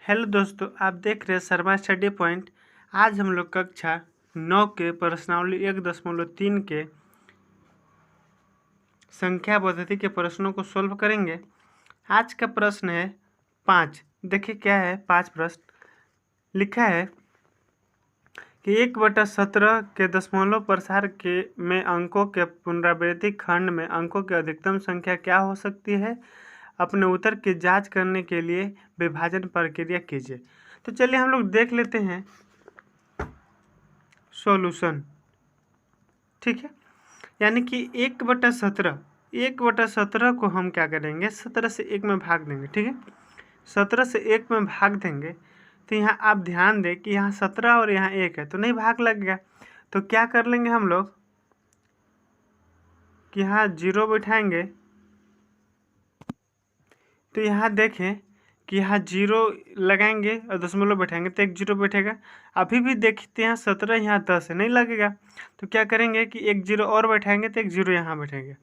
Hello दोस्तों, आप देख रहे हैं शर्मा स्टडी पॉइंट। आज हम लोग कक्षा 9 के प्रश्नावली 1.3 के संख्या पद्धति के प्रश्नों को सोल्व करेंगे। आज का प्रश्न है 5। देखिए क्या है 5 प्रश्न लिखा है कि 1/17 के दशमलव प्रसार के में अंकों के पुनरावृत्ति खंड में अंकों की अधिकतम संख्या क्या हो सकती है। अपने उत्तर की जांच करने के लिए विभाजन प्रक्रिया कीजिए। तो चलिए हम लोग देख लेते हैं सॉल्यूशन। ठीक है, यानी कि 1/17 को हम क्या करेंगे, 17 से 1 में भाग देंगे। ठीक है, 17 से 1 में भाग देंगे तो यहाँ आप ध्यान दें कि यहाँ 17 और यहाँ 1 है तो नहीं भाग लगेगा। तो क्या कर लेंगे हम लोग कि यहाँ 0 बैठाएंगे। तो यहाँ देखें कि यहाँ 0 लगाएंगे और दशमलव बैठाएंगे तो एक 0 बैठेगा। अभी भी देखते हैं 17 यहाँ 10 है, नहीं लगेगा। तो क्या करेंगे कि एक 0 और बैठाएंगे तो एक 0 यहाँ बैठेंगे।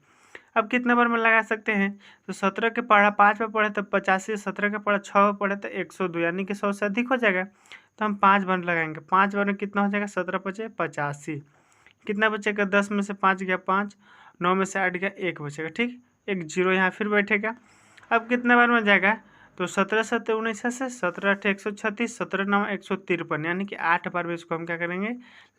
अब कितने बार में लगा सकते हैं, तो 17 के पढ़ा 5 में पढ़े तो 85, 17 के पढ़ा 6 में पढ़े तो 102, यानी कि 100 से अधिक हो जाएगा। तो हम 5 बार लगाएंगे। 5 बार में कितना हो जाएगा, 17 बचे 85। कितना बचेगा, 10 में से 5 गया 5, 9 में से 8 गया 1 बचेगा। ठीक, एक 0 यहाँ फिर बैठेगा। अब कितने बार में जाएगा, तो 17 7 19 से 17 8 136, 17 9 153, यानी कि 8 बार में इसको हम क्या करेंगे,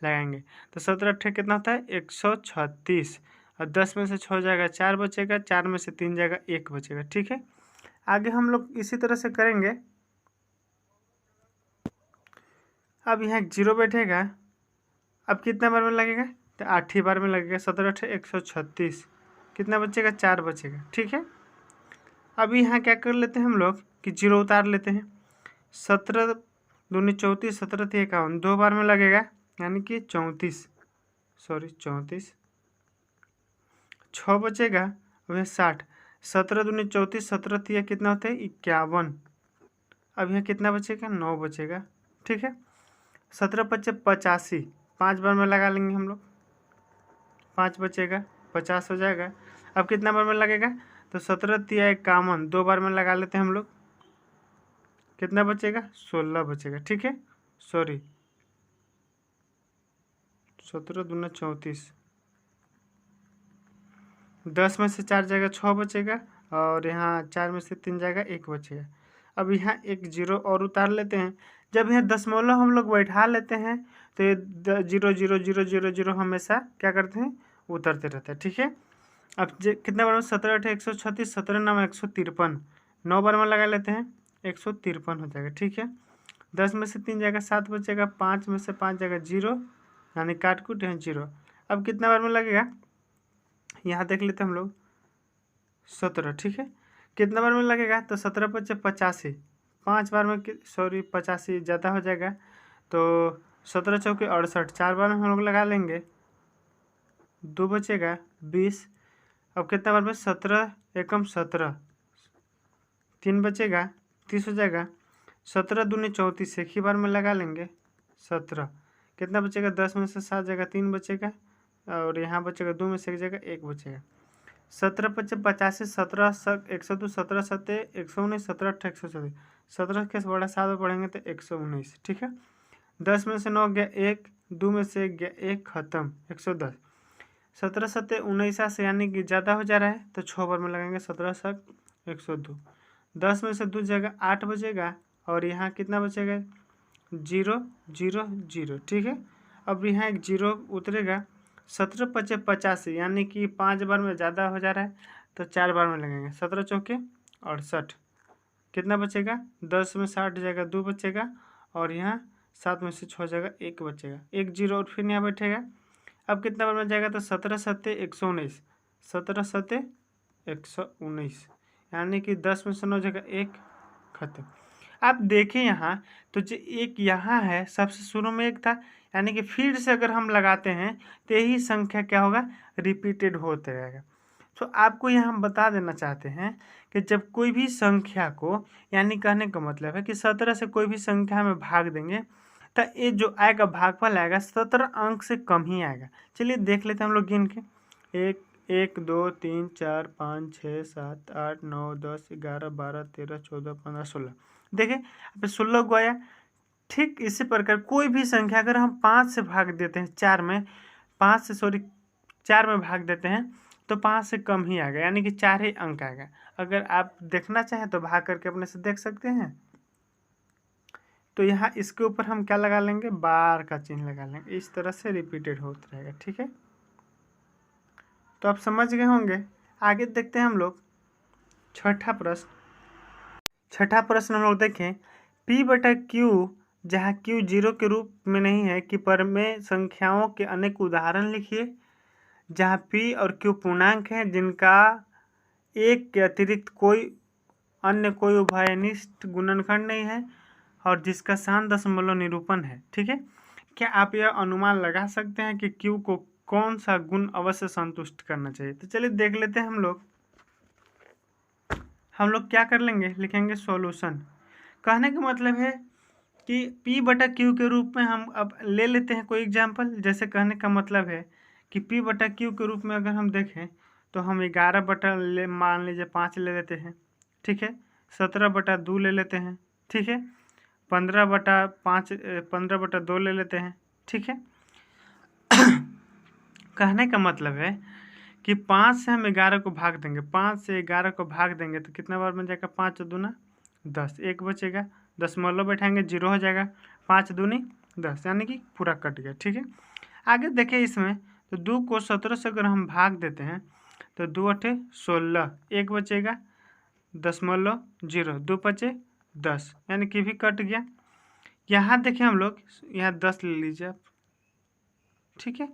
लगाएंगे। तो 17 8 कितना होता है 136, और 10 में से 6 जाएगा 4 बचेगा, 4 में से 3 जाएगा 1 बचेगा। ठीक है, आगे हम लोग इसी तरह से करेंगे। अब यहाँ 0 बैठेगा। अब कितना बार में लगेगा, तो 8 ही बार में लगेगा। 17 8 136, कितना बचेगा, 4 बचेगा। ठीक है, अभी यहाँ क्या कर लेते हैं हम लोग कि 0 उतार लेते हैं। 17 दूनी 34, 17 3 51, 2 बार में लगेगा, यानी कि 34, 6 बचेगा। वह 60, 17 दूनी 34, 17 3 कितना होता है 51। अब यहाँ कितना बचेगा, 9 बचेगा। ठीक है, 17 बचे 85, 5 बार में लगा लेंगे हम लोग, 5 बचेगा, 50 हो जाएगा। अब कितना बार में लगेगा, तो 17 3 51, 2 बार में लगा लेते हैं हम लोग, कितना बचेगा, 16 बचेगा। ठीक है, 17 दूना 34, 10 में से 4 जाएगा 6 बचेगा, और यहाँ 4 में से 3 जाएगा 1 बचेगा। अब यहाँ एक 0 और उतार लेते हैं। जब यहाँ दशमलव हम लोग बैठा लेते हैं तो ये 0 0 0 0 0 हमेशा क्या करते हैं, उतरते रहते हैं। ठीक है, अब कितना बार में, 17 8 136, 17 9 153, 9 बार में लगा लेते हैं, 153 हो जाएगा। ठीक है, 10 में से 3 जाएगा 7 बचेगा, 5 में से 5 जाएगा 0, यानी काट कूट यहाँ 0। अब कितना बार में लगेगा, यहाँ देख लेते हैं हम लोग 17। ठीक है, कितना बार में लगेगा, तो 17 बचे 85, 5 बार में 85 ज़्यादा हो जाएगा। तो 17 चौके 68, 4 बार में हम लोग लगा लेंगे, 2 बचेगा 20। अब कितना बार में, 17 एकम 17, 3 बचेगा 30 हो जाएगा। 17 दूनी 34, एक ही बार में लगा लेंगे 17, कितना बचेगा, 10 में से 7 जाएगा 3 बचेगा, और यहाँ बचेगा 2 में से 1 जाएगा 1 बचेगा। 17 पचे 85, 17 102, 17 7 119, 17 8 137, 17 के बड़ा 7 में पढ़ेंगे तो 119। ठीक है, 10 में से 9 गया 1, 2 में से 1 गया 1, खत्म 110। 17 7 19 से यानी कि ज़्यादा हो जा रहा है तो 6 बार में लगाएंगे, 17 7 102, 10 में से 2 जाएगा 8 बचेगा, और यहाँ कितना बचेगा 0 0 0। ठीक है, अब यहाँ एक 0 उतरेगा। 17 पचे 85, यानी कि 5 बार में ज़्यादा हो जा रहा है तो 4 बार में लगेंगे। 17 चौके 68, कितना बचेगा, 10 में से 8 जाएगा 2 बचेगा, और यहाँ 7 में से 6 जाएगा 1 बचेगा, एक 0 और फिर यहाँ बैठेगा। अब कितना बार में जाएगा, तो 17 7 119, 17 7 119, यानी कि 10 में से 9 जाएगा 1, खत्म। आप देखें यहाँ तो जो एक यहाँ है सबसे शुरू में एक था, यानी कि फिर से अगर हम लगाते हैं तो यही संख्या क्या होगा, रिपीटेड होते रहेगा। तो आपको यहाँ हम बता देना चाहते हैं कि जब कोई भी संख्या को, यानी कहने का मतलब है कि 17 से कोई भी संख्या में भाग देंगे तो ये जो आएगा भागफल आएगा 17 अंक से कम ही आएगा। चलिए देख लेते हैं हम लोग गिन के, 1 1 2 3 4 5 6 7 8 9 10 11 12 13 14 15 16, देखिए यहाँ पे 16 को आया। ठीक इसी प्रकार कोई भी संख्या अगर हम 5 से भाग देते हैं 4 में, 5 से सॉरी 4 में भाग देते हैं तो 5 से कम ही आएगा, यानी कि 4 ही अंक आएगा। अगर आप देखना चाहें तो भाग करके अपने से देख सकते हैं। तो यहाँ इसके ऊपर हम क्या लगा लेंगे, बार का चिन्ह लगा लेंगे। इस तरह से रिपीटेड होता रहेगा, ठीक है। तो आप समझ गए होंगे। आगे देखते हैं हम लोग छठा प्रश्न। छठा प्रश्न हम लोग देखें, P बटा Q जहाँ Q 0 के रूप में नहीं है कि पर में संख्याओं के अनेक उदाहरण लिखिए जहाँ P और Q पूर्णांक हैं जिनका एक के अतिरिक्त कोई उभयनिष्ठ गुणनखंड नहीं है और जिसका शांत दशमलव निरूपण है, ठीक है। क्या आप यह अनुमान लगा सकते हैं कि Q को कौन सा गुण अवश्य संतुष्ट करना चाहिए? तो चलिए देख लेते हैं। हम लोग क्या कर लेंगे, लिखेंगे सॉल्यूशन। कहने का मतलब है कि P बटा Q के रूप में हम अब ले लेते हैं कोई एग्जाम्पल। जैसे कहने का मतलब है कि P बटा Q के रूप में अगर हम देखें तो हम 11 बटा मान लीजिए 5 ले लेते हैं, ठीक है। 17 बटा 2 ले लेते हैं, ठीक है। 15 बटा 2 ले लेते हैं, ठीक है। कहने का मतलब है कि 5 से हम 11 को भाग देंगे, 5 से 11 को भाग देंगे तो कितना बार बन जाएगा, 5 दूना 10, एक बचेगा, दशमलव बैठाएंगे 0 हो जाएगा, 5 दूनी 10, यानी कि पूरा कट गया, ठीक है। आगे देखिए इसमें तो 2 को 17 से अगर हम भाग देते हैं तो 2 अठे 16, एक बचेगा, दशमलव 0, 2 बचे 10, यानी कि भी कट गया। यहाँ देखिए हम लोग यहाँ 10 ले लीजिए आप, ठीक है।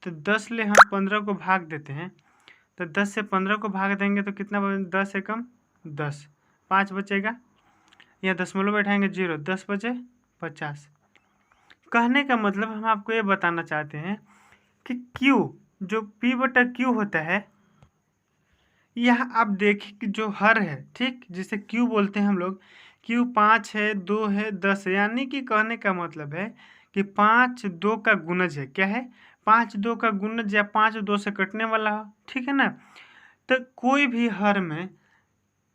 तो 10 ले हम 15 को भाग देते हैं तो 10 से 15 को भाग देंगे तो कितना 10 से कम 10, 5 बचेगा, यहाँ दशमलव बैठाएंगे 0, 10 बचे 50। कहने का मतलब हम आपको ये बताना चाहते हैं कि Q जो P बटा Q होता है, यह आप देखिए कि जो हर है, ठीक, जिसे Q बोलते हैं हम लोग, Q 5 है, 2 है, 10 है, यानी कि कहने का मतलब है कि 5 2 का गुणज है। क्या है, 5 2 का गुणज या 5 2 से कटने वाला हो, ठीक है ना। तो कोई भी हर में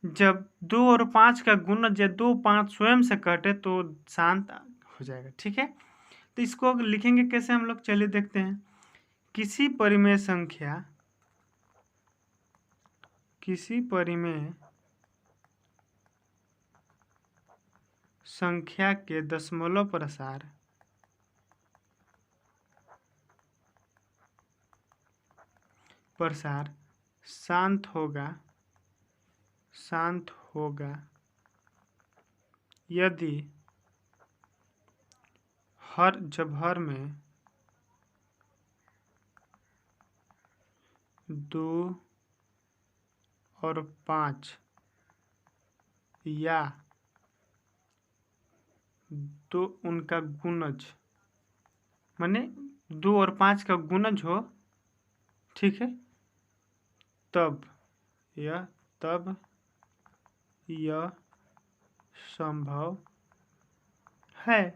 जब 2 और 5 का गुणज या 2 5 स्वयं से कटे तो शांत हो जाएगा, ठीक है। तो इसको लिखेंगे कैसे हम लोग, चलिए देखते हैं। किसी परिमेय संख्या के दशमलव प्रसार शांत होगा यदि हर में 2 और 5 या तो उनका गुणज, माने 2 और 5 का गुणज हो, ठीक है, तब यह संभव है।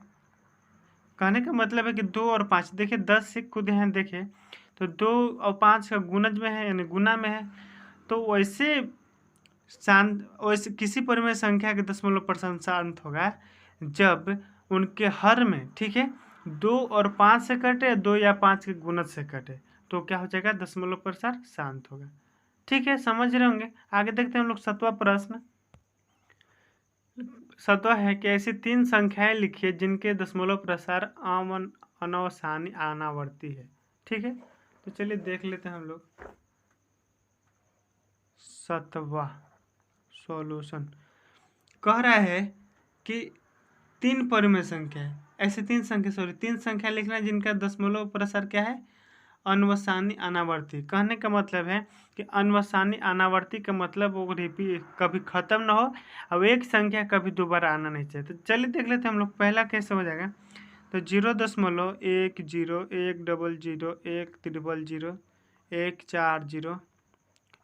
कहने का मतलब है कि 2 और 5, देखिए 10 से खुद यहाँ देखें तो 2 और 5 का गुणज में है, यानी गुना में है। तो वैसे किसी परिमेय संख्या के दशमलव प्रसार शांत होगा जब उनके हर में, ठीक है, 2 और 5 से कटे, 2 या 5 के गुणज से कटे, तो क्या हो जाएगा, दशमलव प्रसार शांत होगा, ठीक है। समझ रहे होंगे। आगे देखते हैं हम लोग सातवां प्रश्न। सातवां है कि ऐसी 3 संख्याएं लिखिए जिनके दशमलव प्रसार अनवसानी अनावर्ती है, ठीक है। तो चलिए देख लेते हैं हम लोग। सातवां सॉल्यूशन कह रहा है कि 3 परिमेय संख्या है, ऐसे 3 संख्या लिखना है जिनका दशमलव प्रसार क्या है, अनवसानी अनावर्ती। कहने का मतलब है कि अनवसानी अनावर्ती का मतलब वो रिपीट कभी खत्म ना हो, अब एक संख्या कभी दोबारा आना नहीं चाहिए। तो चलिए देख लेते हैं हम लोग। पहला कैसे हो जाएगा, तो 0.1010013001400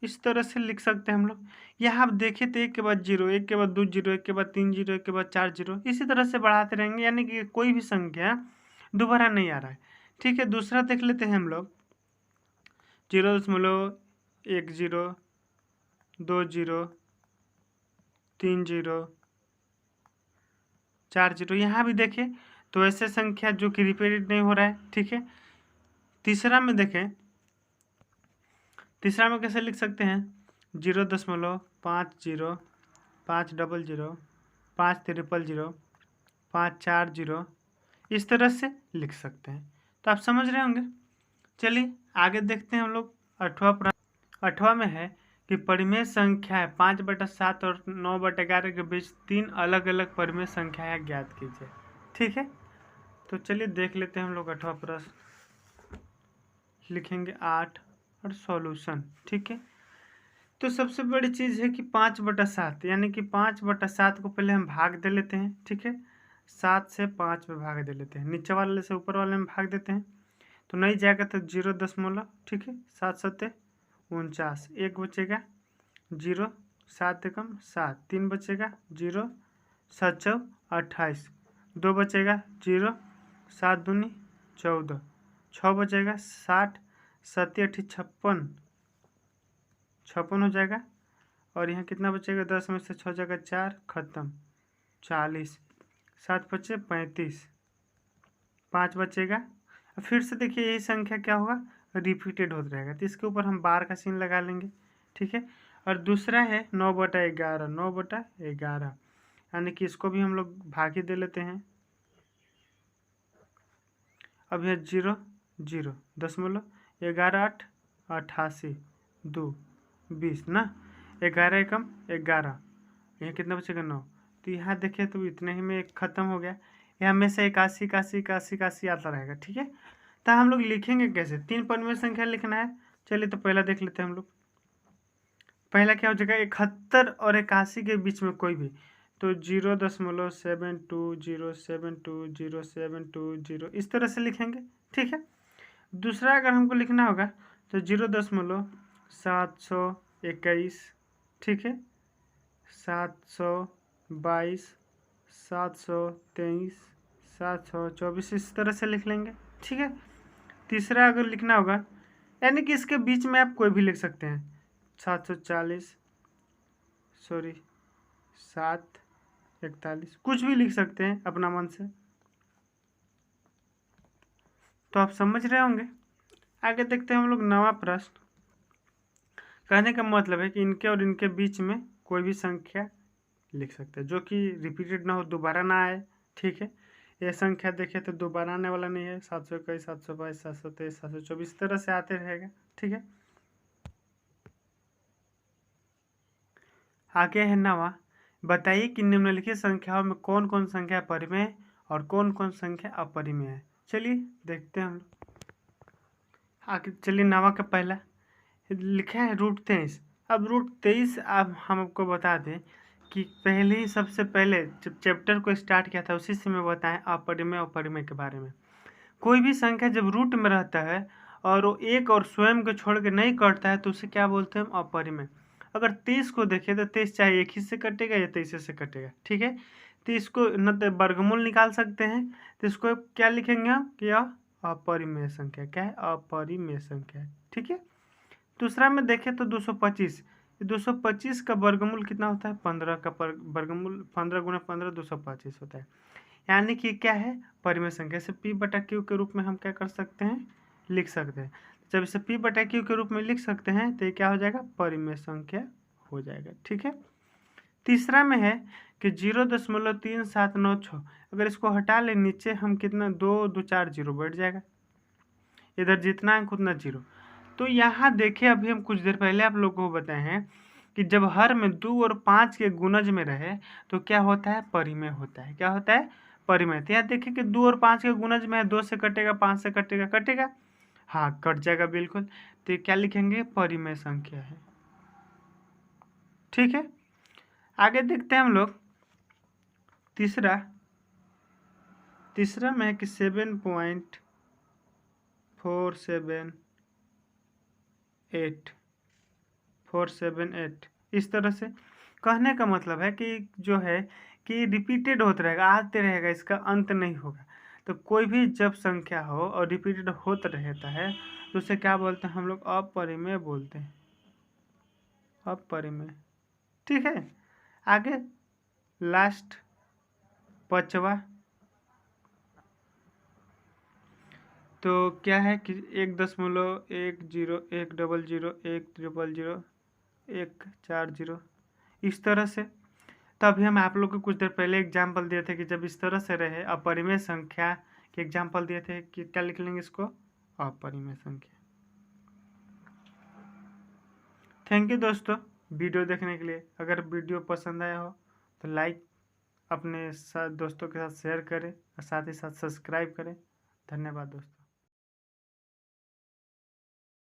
इस तरह से लिख सकते हैं हम लोग। यहाँ आप देखें तो 1 के बाद 0, 1 के बाद 2 0, 1 के बाद 3 0, 1 के बाद 4 0, इसी तरह से बढ़ाते रहेंगे, यानी कि कोई भी संख्या दोबारा नहीं आ रहा है, ठीक है। दूसरा देख लेते हैं हम लोग, 0.10, 20, 30, 4 जीरो। यहाँ भी देखें तो ऐसे संख्या जो कि रिपीटेड नहीं हो रहा है, ठीक है। तीसरा में देखें, तीसरा में कैसे लिख सकते हैं, 0.50, 500, 500, 540, इस तरह से लिख सकते हैं। तो आप समझ रहे होंगे। चलिए आगे देखते हैं हम लोग। 8वां में है कि परिमेय संख्याएं 5/7 और 9/11 के बीच 3 अलग अलग परिमेय संख्याएं ज्ञात कीजिए, ठीक है। तो चलिए देख लेते हैं हम लोग 8वां प्रश्न। लिखेंगे 8 और सॉल्यूशन, ठीक है। तो सबसे बड़ी चीज़ है कि 5/7, यानी कि 5/7 को पहले हम भाग दे लेते हैं, ठीक है। 7 से 5 में भाग दे लेते हैं, नीचे वाले से ऊपर वाले में भाग देते हैं तो नहीं जाएगा, तो 0.0, ठीक है। 7 7 49, 1 बचेगा 0, 7 एकम 7, 3 बचेगा 0, 7 चौ 28, 2 बचेगा 0, 7 दूनी 14, 6 बचेगा 60, 7 8 56, 56 हो जाएगा। और यहाँ कितना बचेगा, 10 में से 6 जगह 4, खत्म 40, 7 बचे 35, 5 बचेगा। फिर से देखिए यही संख्या क्या होगा, रिपीटेड होता रहेगा, तो इसके ऊपर हम बार का सीन लगा लेंगे, ठीक है। और दूसरा है 9/11, 9/11, यानी कि इसको भी हम लोग भागी दे लेते हैं। अब यह 0 0, 11 8 88, 2 20 ना, 11 एकम 11, यहाँ कितना बचेगा 9। तो यहाँ देखिए तो इतने ही में एक खत्म हो गया। यह हमेशा 81 81 81 81 आता रहेगा, ठीक है। तो हम लोग लिखेंगे कैसे, 3 परिमेय संख्या लिखना है। चलिए तो पहला देख लेते हैं हम लोग। पहला क्या हो जाएगा, 71 और 81 के बीच में कोई भी, तो 0.720720720 इस तरह से लिखेंगे, ठीक है। दूसरा अगर हमको लिखना होगा तो 0.721, ठीक है, 722, 723, 724 इस तरह से लिख लेंगे, ठीक है। तीसरा अगर लिखना होगा, यानी कि इसके बीच में आप कोई भी लिख सकते हैं, 741, 741, कुछ भी लिख सकते हैं अपना मन से। तो आप समझ रहे होंगे। आगे देखते हैं हम लोग 9वां प्रश्न। कहने का मतलब है कि इनके और इनके बीच में कोई भी संख्या लिख सकते हैं जो कि रिपीटेड ना हो, दोबारा ना आए, ठीक है। ये संख्या देखे तो दोबारा आने वाला नहीं है, 721, 722, 723, 724 तरह से आते रहेगा, ठीक है। आगे है 9वां, बताइए कि निम्नलिखित संख्याओं में कौन कौन संख्या परिमेय और कौन कौन संख्या अपरिमेय है। चलिए देखते हैं हम लोग। आगे चलिए 9वां का पहला लिखा है √23। अब √23 अब हम आपको बता दें कि पहले ही सबसे पहले जब चैप्टर को स्टार्ट किया था उसी से मैं बताएं अपरिमेय और परिमेय के बारे में। कोई भी संख्या जब रूट में रहता है और वो एक और स्वयं को छोड़ के नहीं कटता है तो उसे क्या बोलते हैं, हम अपरिमेय। अगर 23 को देखें तो 23 चाहे एक ही से कटेगा या 23 से कटेगा, ठीक है। तो इसको न तो वर्गमूल निकाल सकते हैं, तो इसको क्या लिखेंगे हम कि यह अपरिमेय संख्या, क्या है, अपरिमेय संख्या है, ठीक है। दूसरा में देखें तो 225, 225 का वर्गमूल कितना होता है, 15 का वर्गमूल 15 गुना 15 225 होता है, यानी कि क्या है, परिमेय संख्या। इसे P/Q के रूप में हम क्या कर सकते हैं, लिख सकते हैं। जब इसे P/Q के रूप में लिख सकते हैं तो ये क्या हो जाएगा, परिमेय संख्या हो जाएगा, ठीक है। तीसरा में है कि 0.3796, अगर इसको हटा ले नीचे हम कितना 2 2 4 0 बैठ जाएगा, इधर जितना अंक उतना 0। तो यहाँ देखिए अभी हम कुछ देर पहले आप लोगों को बताए हैं कि जब हर में 2 और 5 के गुणज में रहे तो क्या होता है, परिमेय होता है। क्या होता है, परिमेय। तो यहाँ देखिए कि 2 और 5 के गुणज में है, 2 से कटेगा, 5 से कटेगा, कटेगा, हाँ कट जाएगा बिल्कुल। तो क्या लिखेंगे, परिमेय संख्या है, ठीक है। आगे देखते हैं हम लोग तीसरा में है कि 7.478 इस तरह से। कहने का मतलब है कि जो है कि रिपीटेड होता रहेगा, आते रहेगा, इसका अंत नहीं होगा। तो कोई भी जब संख्या हो और रिपीटेड होता रहता है तो उसे क्या बोलते हैं हम लोग, अपरिमेय बोलते हैं, अपरिमेय, ठीक है। आगे लास्ट 5वां तो क्या है कि 1.100 100 100 इस तरह से। तो अभी हम आप लोग को कुछ देर पहले एग्जाम्पल दिए थे कि जब इस तरह से रहे अपरिमेय संख्या के एग्जाम्पल दिए थे कि क्या लिख लेंगे इसको, अपरिमेय संख्या। थैंक यू दोस्तों वीडियो देखने के लिए। अगर वीडियो पसंद आया हो तो लाइक अपने साथ दोस्तों के साथ शेयर करें और साथ ही साथ सब्सक्राइब करें। धन्यवाद दोस्तों।